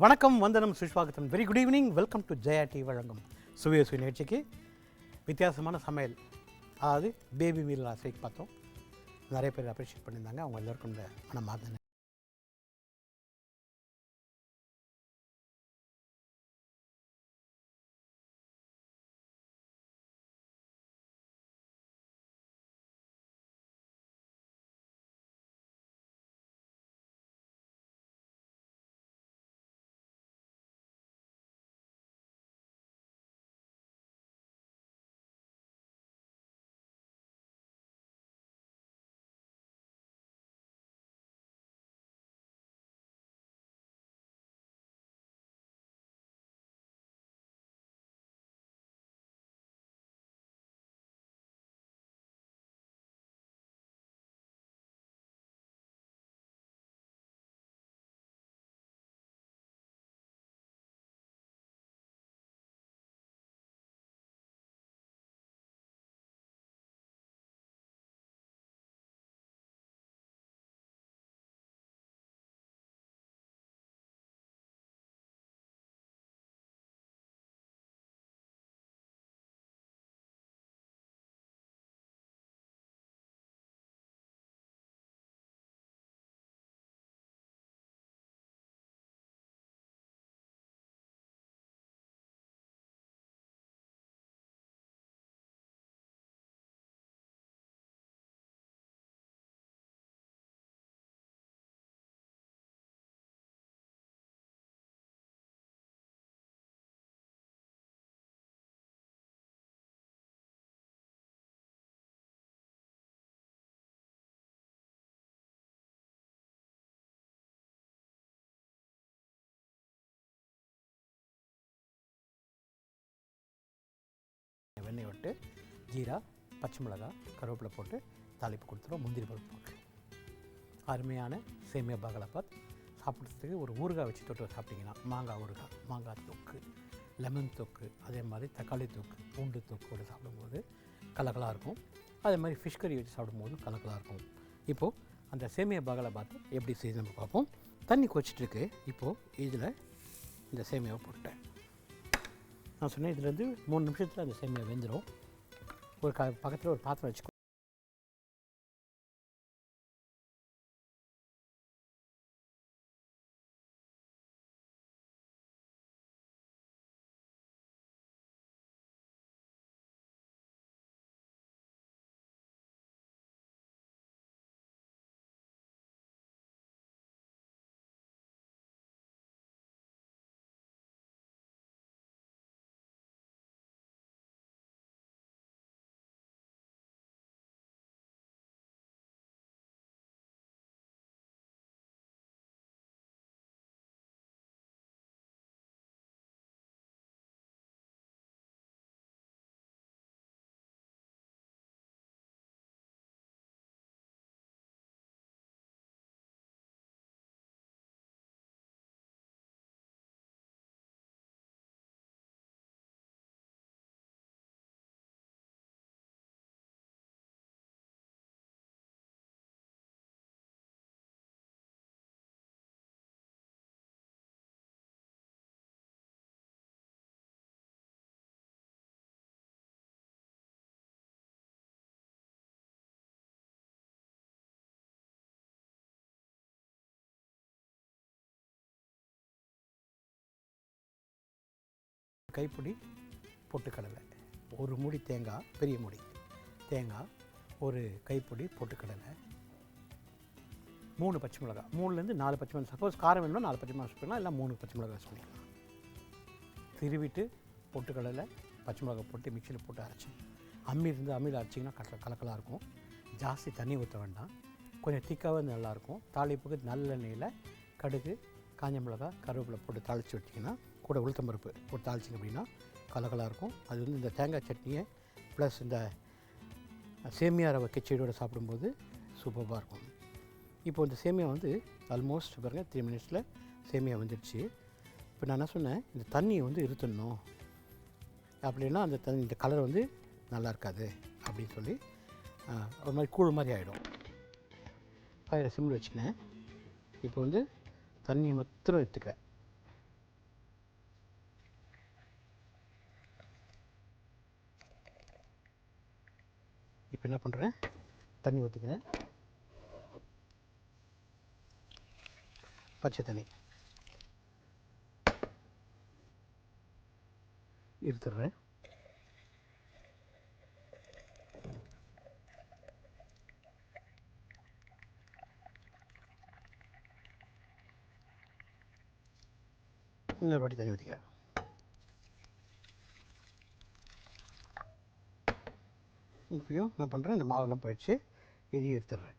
வணக்கம், வந்தனம், சுஷ்வாகத்தன். Very good evening. Welcome to Jaya D வழங்கும் சுவைய சுவை நிகழ்ச்சிக்கு. வித்தியாசமான சமையல், அதாவது பேபி மீல் லாஸ்ட் வீக் பார்த்தோம். நிறைய பேர் அப்ரிஷியேட் பண்ணியிருந்தாங்க. அவங்க எல்லோருக்கும் இந்த மனமார்ந்த வெண்ணெய் விட்டு ஜீரா, பச்சை மிளகாய், கருவேப்பிலை போட்டு தாளிப்பு கொடுத்துருவோம். முந்திரி பருப்பு போட்டுருவோம். அருமையான சேமியா பாகலாபாத் சாப்பிட்றதுக்கு ஒரு ஊறுகாய் வச்சு தொட்டு சாப்பிட்டிங்கன்னா, மாங்காய் ஊறுகாய், மாங்காய் தொக்கு, லெமன் தொக்கு, அதே மாதிரி தக்காளி தொக்கு, பூண்டு தொக்கோடு சாப்பிடும்போது கலக்கலாக இருக்கும். அதே மாதிரி ஃபிஷ் கறி வச்சு சாப்பிடும்போது கலக்கலாக இருக்கும். இப்போது அந்த சேமியா பாகலாபாத் எப்படி செய்து நம்ம பார்ப்போம். தண்ணி கொதிச்சிட்ருக்கு. இப்போது இதில் இந்த சேமியாவை போட்டேன். நான் சொன்னேன், இதுலேருந்து 3 நிமிஷத்தில் அந்த சேமியா வெந்துடும். ஒரு பக்கத்தில் ஒரு பாத்திரம் வச்சுக்கோ. கைப்பிடி பொட்டுக்கடலை, ஒரு மூடி தேங்காய், பெரிய மூடி தேங்காய், ஒரு கைப்பிடி பொட்டுக்கடலை, 3 பச்சை மிளகாய், 3லேருந்து 4 பச்சை மிளகாய். சப்போஸ் காரம் வேணும்னா 4 பச்சை மிளகாய் யூஸ் பண்ணலாம், இல்லை 3 பச்சை மிளகாய் யூஸ் பண்ணிக்கலாம். திருவிட்டு பொட்டுக்கடலை, பச்சை மிளகாய் போட்டு மிக்சியில் போட்டு அரைச்சி, அம்மியில் அரைச்சிங்கன்னா கலக்கலாக இருக்கும். ஜாஸ்தி தண்ணி ஊற்ற வேண்டாம், கொஞ்சம் திக்காகவே நல்லாயிருக்கும். தாளிப்புக்கு நல்லெண்ணெயில் கடுகு, காஞ்ச மிளகாய், கருவேப்பிலை போட்டு தாளித்து விட்டிங்கன்னா, கூட உளுத்தம்பருப்பு போட்டு தாளிச்சிங்க அப்படின்னா கலக்கலாக இருக்கும். அது வந்து இந்த தேங்காய் சட்னியை ப்ளஸ் இந்த சேமியா ரவை கிச்சடியோடு சாப்பிடும்போது சூப்பராக இருக்கும். இப்போ இந்த சேமியா வந்து ஆல்மோஸ்ட் பாருங்கள் 3 மினிட்ஸில் சேமியா வந்துடுச்சு. இப்போ நான் என்ன சொன்னேன், இந்த தண்ணியை வந்து இருத்தணும், அப்படின்னா அந்த தண்ணி இந்த கலர் வந்து நல்லா இருக்காது அப்படின்னு சொல்லி ஒரு மாதிரி கூழ் மாதிரி ஆகிடும். ஃபயரை சிம்மில் வச்சுக்கினேன். இப்போ வந்து தண்ணி மாத்திரம் எடுத்துக்கிறேன். இப்போ என்ன பண்ணுறேன், தண்ணி ஊற்றிக்கிறேன். பச்சை தண்ணி இருத்துடுறேன். இன்னொரு வாட்டி தண்ணி ஊற்றிக்கிறேன். இப்பயும் என்ன பண்ணுறேன், இந்த மாவெல்லாம் போயிடுச்சு, இதையும் எடுத்துடுறேன்.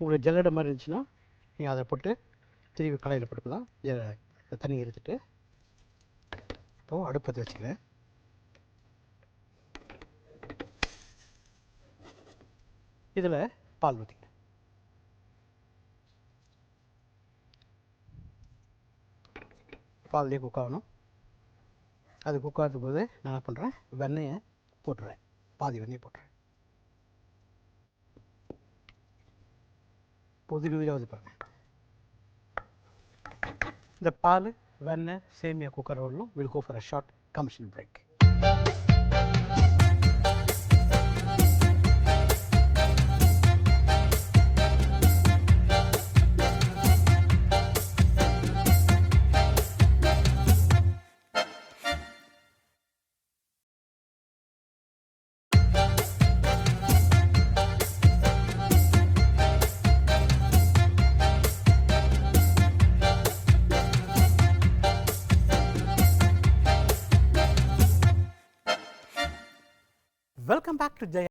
உங்களுக்கு ஜல்லடை மாதிரி இருந்துச்சுன்னா நீங்கள் அதை போட்டு திருப்பி கடாயில் போட்டுக்கலாம். தண்ணி எடுத்துட்டு இப்போது அடுப்பத்தை வச்சுக்கிறேன். இதில் பால் ஊற்றிக்கிறேன். பால்லேயே குக் ஆகணும். அது குக் ஆகிறது போது நான் என்ன பண்ணுறேன், வெண்ணெயை போட்டுறேன். பாதி வெண்ணெயை போட்டுறேன். பொதுவாக பாருங்க, இந்த பால், வெண்ணெய், சேமியா குக்கர் வரலும். Will go for a short commercial break. Welcome back to Jaya.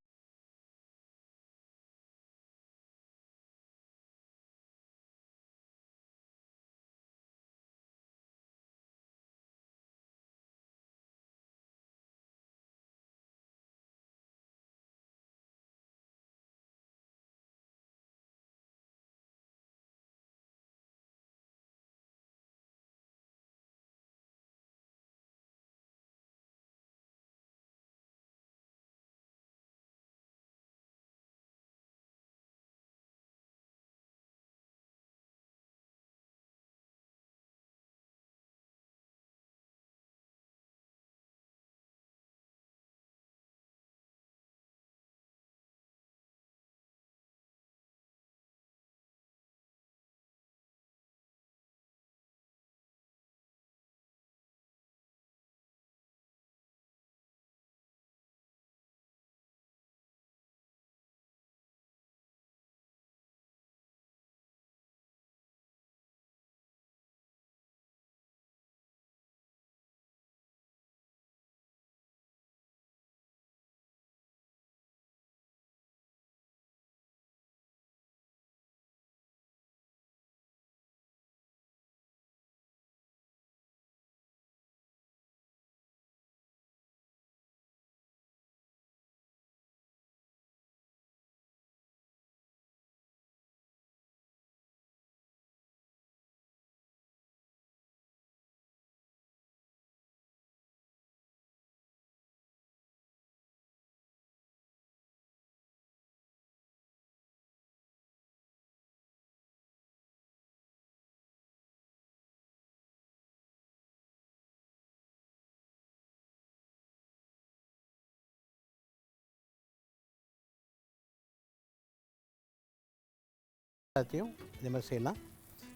எல்லாத்தையும் இதே மாதிரி செய்யலாம்.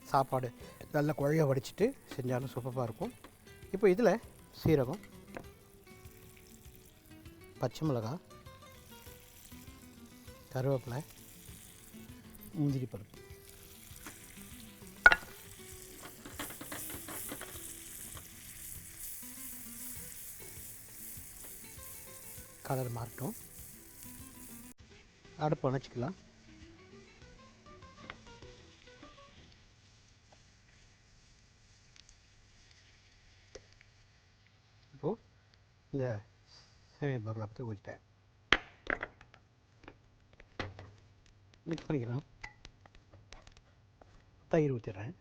சாப்பாடு நல்லா குழைய வடிச்சிட்டு செஞ்சாலும் சூப்பராக இருக்கும். இப்போ இதில் சீரகம், பச்சை மிளகாய், கருவேப்பிலை, முந்திரி பருப்பு, கலர் மாறட்டும். அடுப்பு அணைச்சிக்கலாம். இப்போது இந்த சேமியா பருளை பற்றி ஊற்றிட்டேன். மிக்ஸ் பண்ணிக்கலாம். தயிர் ஊற்றிடுறேன்.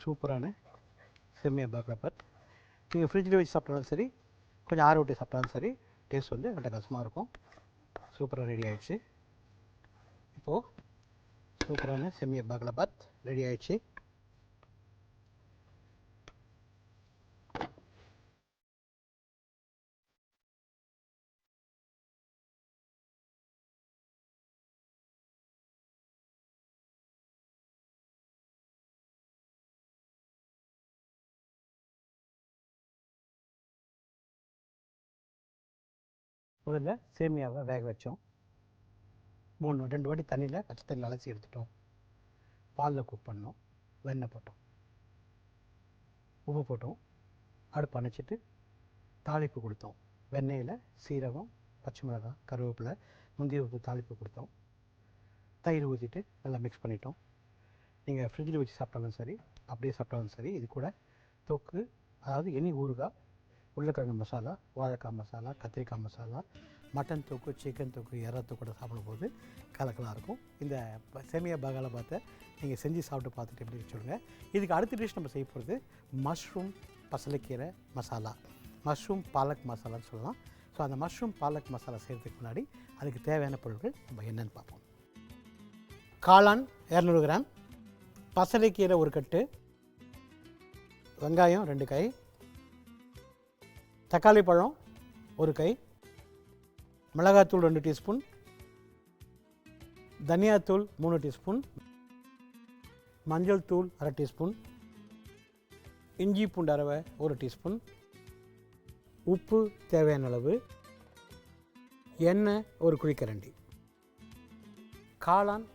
சூப்பரான சேமியா பாக்லாபாத். நீங்கள் ஃப்ரிட்ஜில் வச்சு சாப்பிட்டாலும் சரி, கொஞ்சம் ஆற விட்டு சாப்பிட்டாலும் சரி, டேஸ்ட் வந்து அட்டகாசமாக இருக்கும். சூப்பராக ரெடி ஆகிடுச்சு. இப்போது சூப்பரான சேமியா பாக்லாபாத் ரெடி ஆகிடுச்சு. முதல்ல சேமியாவை வேக வச்சோம். 2 வாட்டி தண்ணியில் பச்சை தண்ணியில் அலசி எடுத்துட்டோம். பாலில் குக் பண்ணோம். வெண்ணெய் போட்டோம், உப்பு போட்டோம். அடுப்பு அணைச்சிட்டு தாளிப்பு கொடுத்தோம். வெண்ணெயில் சீரகம், பச்சை மிளகாய், கருவேப்பிலை, முந்திரி ஊற்றி தாளிப்பு கொடுத்தோம். தயிர் ஊற்றிட்டு நல்லா மிக்ஸ் பண்ணிட்டோம். நீங்கள் ஃப்ரிட்ஜில் வச்சு சாப்பிட்டாலும் சரி, அப்படியே சாப்பிட்டாலும் சரி, இது கூட தொக்கு, அதாவது எனி ஊறுகாய், உருளைக்கிழங்கு மசாலா, வாழைக்காய் மசாலா, கத்திரிக்காய் மசாலா, மட்டன் தொக்கு, சிக்கன் தொக்கு, இறா தொக்கு கூட சாப்பிடும்போது கலக்கலாக இருக்கும். இந்த சேமியா பாக்லாபாத்தை நீங்கள் செஞ்சு சாப்பிட்டு பார்த்துட்டு எப்படி சொல்லுங்கள். இதுக்கு அடுத்த டிஷ் நம்ம செய்ய போகிறது மஷ்ரூம் பசலைக்கீரை மசாலா, மஷ்ரூம் பாலக் மசாலான்னு சொல்லலாம். ஸோ அந்த மஷ்ரூம் பாலக் மசாலா செய்கிறதுக்கு முன்னாடி அதுக்கு தேவையான பொருட்கள் நம்ம என்னென்னு பார்ப்போம். காளான் 200 கிராம், பசலைக்கீரை 1 கட்டு, வெங்காயம் 2 கை, தக்காளி பழம் 1 கை, மிளகாத்தூள் 2 டீஸ்பூன், தனியாத்தூள் 3 டீஸ்பூன், மஞ்சள் தூள் 1/2 டீஸ்பூன், இஞ்சி பூண்டு அரவை 1 டீஸ்பூன், உப்பு தேவையான அளவு, எண்ணெய் 1 குழிக்கரண்டி. காளான்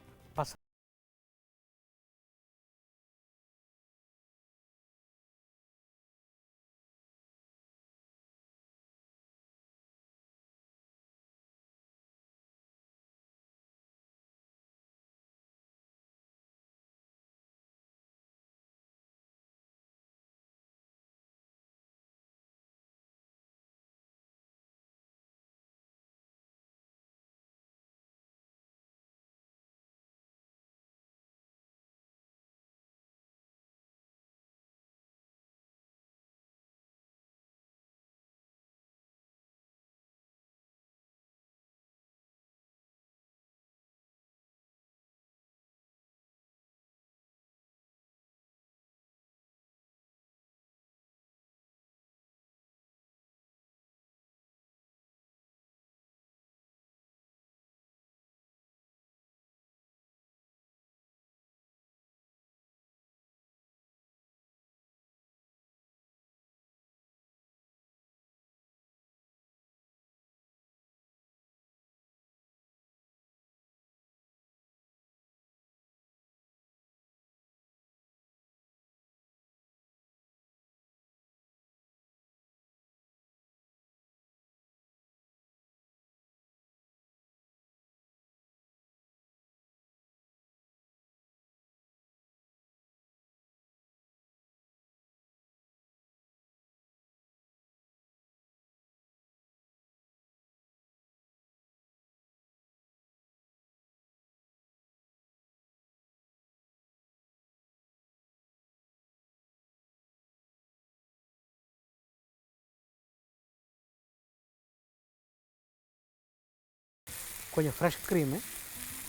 கொஞ்சம் ஃப்ரெஷ் க்ரீமு,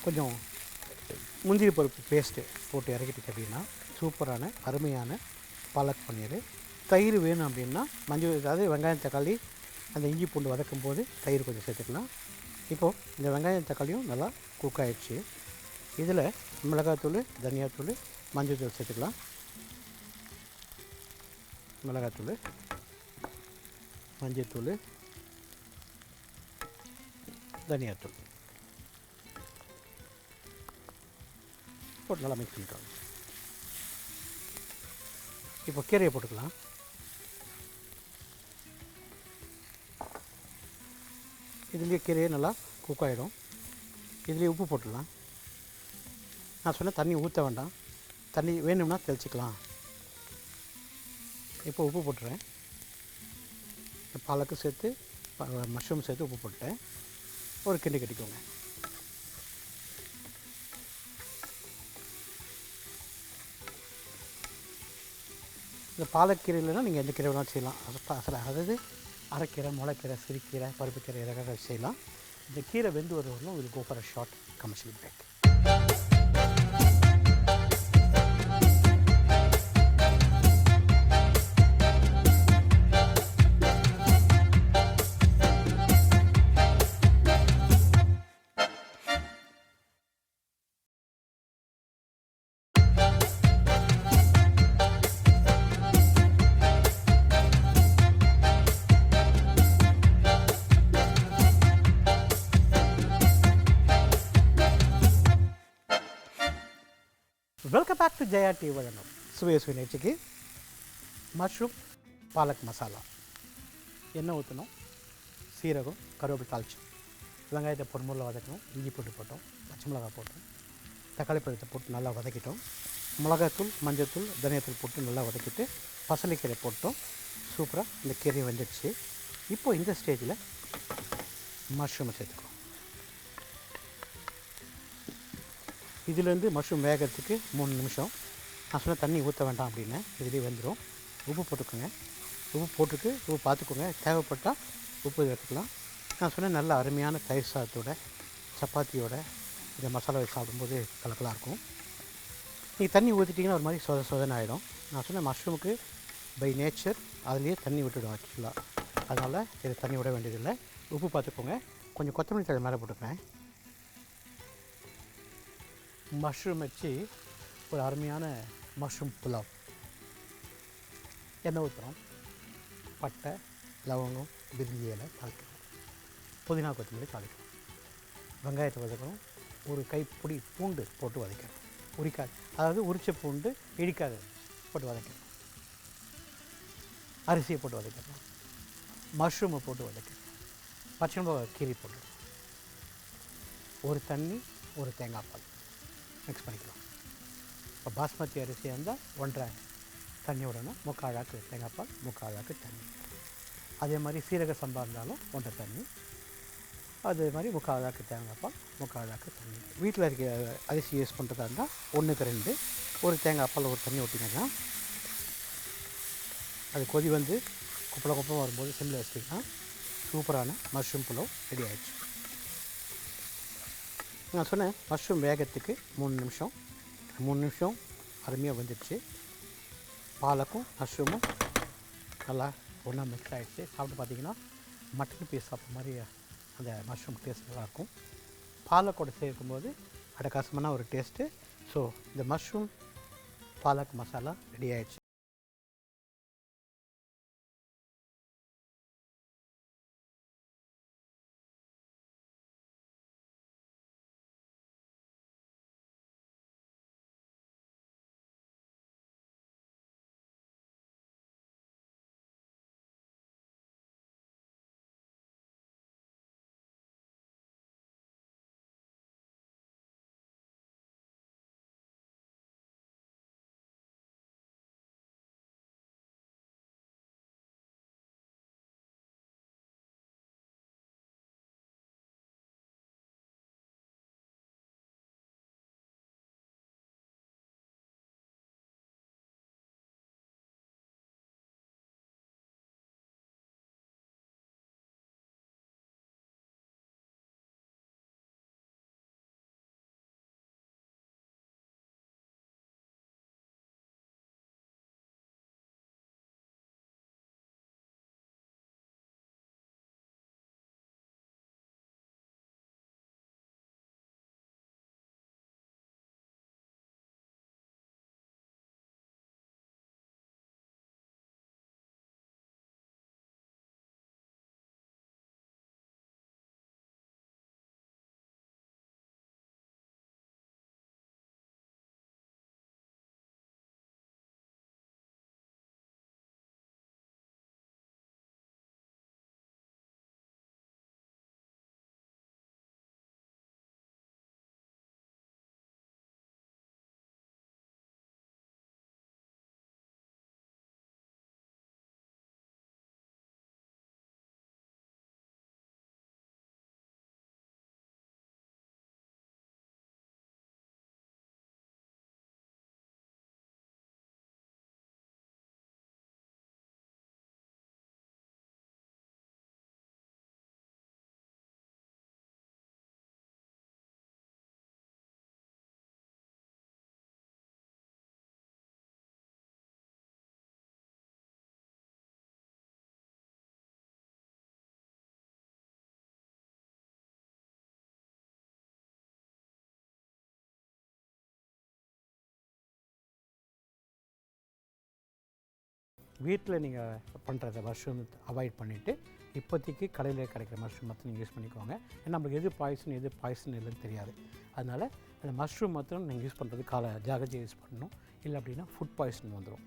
கொஞ்சம் முந்திரி பருப்பு பேஸ்ட்டு போட்டு இறக்கிட்டு அப்படின்னா சூப்பரான அருமையான பாலக் பன்னீர். தயிர் வேணும் அப்படின்னா மஞ்சள், அதாவது வெங்காயம் தக்காளி அந்த இஞ்சி பூண்டு வதக்கும் போது தயிர் கொஞ்சம் சேர்த்துக்கலாம். இப்போது இந்த வெங்காயம் தக்காளியும் நல்லா குக் ஆகிடுச்சு. இதில் மிளகாத்தூள், தனியாத்தூள், மஞ்சள் தூள் சேர்த்துக்கலாம். மிளகாத்தூள், மஞ்சள் தூள், தனியாத்தூள் போட்டு நல்லா மிக்ஸ் பண்ணிக்கலாம். இப்போ கீரையை போட்டுக்கலாம். இதுலேயே கீரையே நல்லா குக் ஆகிடும். இதுலேயே உப்பு போட்டுடலாம். நான் சொன்ன தண்ணி ஊற்ற வேண்டாம், தண்ணி வேணும்னா தெளிச்சிக்கலாம். இப்போ உப்பு போட்டுறேன். பாலக்கு சேர்த்து மஷ்ரூம் சேர்த்து உப்பு போட்டேன். ஒரு கிண்டி கட்டிக்கோங்க. இந்த பாலக்கீரை இல்லைன்னா நீங்கள் எந்த கீரை வேணாலும் செய்யலாம். அதாவது அரைக்கீரை, முளைக்கீரை, சிறுக்கீரை, பருப்புக்கீரை எதாக செய்யலாம். இந்த கீரை வெந்து வருவதும் will go for a short commercial break. Welcome back to Jaya D வழங்கும் சுவை நிகழ்ச்சிக்கு. மஷ்ரூம் பாலக் மசாலா. எண்ணெய் ஊற்றணும், சீரகம், கருவேப்பிலை தாளிச்சு, வெங்காயத்தை பொறுமுறையில் வதக்கணும், இஞ்சி போட்டு போட்டோம், பச்சை மிளகாய் போட்டோம், தக்காளி பழத்தை போட்டு நல்லா வதக்கிட்டோம், மிளகாத்தூள், மஞ்சத்தூள், தனியாத்தூள் போட்டு நல்லா வதக்கிட்டு பசலைக்கீரை போட்டோம். சூப்பராக இந்த கீரையை வந்துடுச்சு. இப்போது இந்த ஸ்டேஜில் மஷ்ரூமை சேர்த்துக்கணும். இதுலேருந்து மஷ்ரூம் வேகிறதுக்கு 3 நிமிஷம். நான் சொன்ன தண்ணி ஊற்ற வேண்டாம் அப்படின்னு, இதுலேயே வந்துடும். உப்பு போட்டுக்கோங்க. உப்பு பார்த்துக்கோங்க, தேவைப்பட்டால் உப்பு எடுத்துக்கலாம். நான் சொன்ன நல்ல அருமையான தயிர் சாதத்தோட, சப்பாத்தியோட இந்த மசாலா வச்சு சாப்பிடும்போது கலக்கலாக இருக்கும். நீங்கள் தண்ணி ஊற்றிட்டிங்கன்னா ஒரு மாதிரி சொதன்னு ஆகிடும். நான் சொன்ன மஷ்ரூமுக்கு பை நேச்சர் அதுலேயே தண்ணி விட்டுடும் ஆக்சுவலாக. அதனால் இது தண்ணி விட வேண்டியதில்லை. உப்பு பார்த்துக்கோங்க. கொஞ்சம் கொத்தமல்லி தழை மேலே போட்டுப்பேன். மஷ்ரூம் வச்சு ஒரு அருமையான மஷ்ரூம் புலாவ். எண்ணெய் ஊற்றுறோம், பட்டை, லவங்கம், பிரிஞ்சி இலை தாளிக்கணும், புதினா கொத்தமல்லி தாளிக்கணும், வெங்காயத்தை வதக்கணும், ஒரு கைப்பிடி பூண்டு போட்டு வதக்கணும். அதாவது உரிச்ச பூண்டு இடிக்காது போட்டு வதக்கணும். அரிசியை போட்டு வதக்கணும், மஷ்ரூமை போட்டு வதக்கணும், பச்சை மிளகாய் கீரி போட்டுக்கணும், ஒரு தண்ணி, ஒரு தேங்காய் பால் மிக்ஸ் பண்ணிக்கலாம். இப்போ பாஸ்மதி அரிசி இருந்தால் 1.5 தண்ணி விடணும், 3/4 அழாக்கு தேங்காய் பால், 3/4 அழாக்கு தண்ணி. அதே மாதிரி சீரக சம்பா இருந்தாலும் 1.5 தண்ணி, அதே மாதிரி 3/4 அழாக்கு தேங்காய் பால், 3/4 அழாக்கு தண்ணி. வீட்டில் இருக்க அரிசி யூஸ் பண்ணுறதா இருந்தால் 1க்கு 2, ஒரு தேங்காய் பால், ஒரு தண்ணி ஊற்றிங்கன்னா அது கொதி வந்து குப்பளம் வரும்போது சிம்மில் வச்சிட்டிங்கன்னா சூப்பரான மஷ்ரூம் புலாவ் ரெடி ஆகிடுச்சு. நான் சொன்னேன் மஷ்ரூம் வேகத்துக்கு 3 நிமிஷம் அருமையாக வந்துடுச்சு. பாலக்கும் மஷ்ரூமும் நல்லா ஒன்றா மிக்ஸ் ஆகிடுச்சு. சாப்பிட்டு பார்த்திங்கன்னா மட்டன் பீஸ் சாப்பிட்ற மாதிரி அந்த மஷ்ரூம் டேஸ்ட் நல்லாயிருக்கும். பாலக்கோட சேர்க்கும்போது அடகாசமான ஒரு டேஸ்ட்டு. ஸோ இந்த மஷ்ரூம் பாலக் மசாலா ரெடி ஆகிடுச்சு. வீட்டில் நீங்கள் பண்ணுறத மஷ்ரூம் அவாய்ட் பண்ணிவிட்டு இப்போதைக்கு கடையில் கிடைக்கிற மஷ்ரூம் மாத்திரம் நீங்கள் யூஸ் பண்ணிக்கோங்க. ஏன்னா நம்மளுக்கு எது பாய்சன் இல்லைன்னு தெரியாது. அதனால் அந்த மஷ்ரூம் மாத்திரம் நீங்கள் யூஸ் பண்ணுறது ஜாகிரதையாக யூஸ் பண்ணணும். இல்லை அப்படின்னா ஃபுட் பாய்சன் வந்துடும்.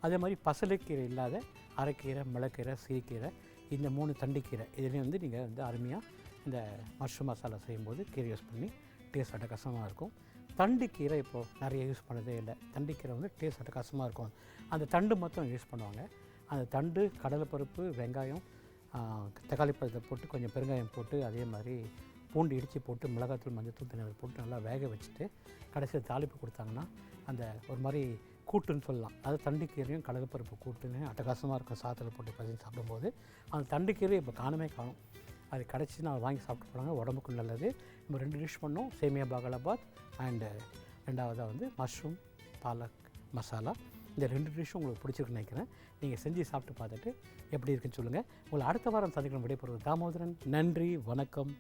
அதே மாதிரி பசலைக்கீரை இல்லாத அரைக்கீரை, மிளக்கீரை, சிறுகீரை, இந்த 3 தண்டிக்கீரை இதுலேயும் வந்து நீங்கள் வந்து அருமையாக இந்த மஷ்ரூம் மசாலா செய்யும்போது கீரை யூஸ் பண்ணி டேஸ்ட் அட்டகாசமாக இருக்கும். தண்டுக்கீரை இப்போது நிறைய யூஸ் பண்ணதே இல்லை. தண்டுக்கீரை வந்து டேஸ்ட் அட்டகாசமாக இருக்கும். அந்த தண்டு மட்டும் யூஸ் பண்ணுவாங்க. அந்த தண்டு, கடலைப்பருப்பு, வெங்காயம், தக்காளி பழத்தை போட்டு கொஞ்சம் பெருங்காயம் போட்டு அதே மாதிரி பூண்டு இடித்து போட்டு மிளகாத்தூள், மஞ்சத்தூள், தண்ணீர் போட்டு நல்லா வேக வச்சுட்டு கடைசியில் தாளிப்பு கொடுத்தாங்கன்னா அந்த ஒரு மாதிரி கூட்டுன்னு சொல்லலாம். அது தண்டுக்கீரையும் கடலைப்பருப்பு கூட்டுன்னு அட்டகாசமாக இருக்கும். சாதத்தில் போட்டு பசங்க சாப்பிடும்போது அந்த தண்டுக்கீரை இப்போ காணும். அது கிடச்சி நான் வாங்கி சாப்பிட்டு போனாங்க, உடம்புக்கு நல்லது. நம்ம 2 டிஷ் பண்ணோம், சேமியா பாகலாபாத் அண்டு 2வதாக வந்து மஷ்ரூம் பாலக் மசாலா. இந்த 2 டிஷ்ஷும் உங்களுக்கு பிடிச்சிருக்குன்னு நினைக்கிறேன். நீங்கள் செஞ்சு சாப்பிட்டு பார்த்துட்டு எப்படி இருக்குன்னு சொல்லுங்கள். உங்களை அடுத்த வாரம் சந்திக்கணும். விடைபெறுவது தாமோதரன். நன்றி, வணக்கம்.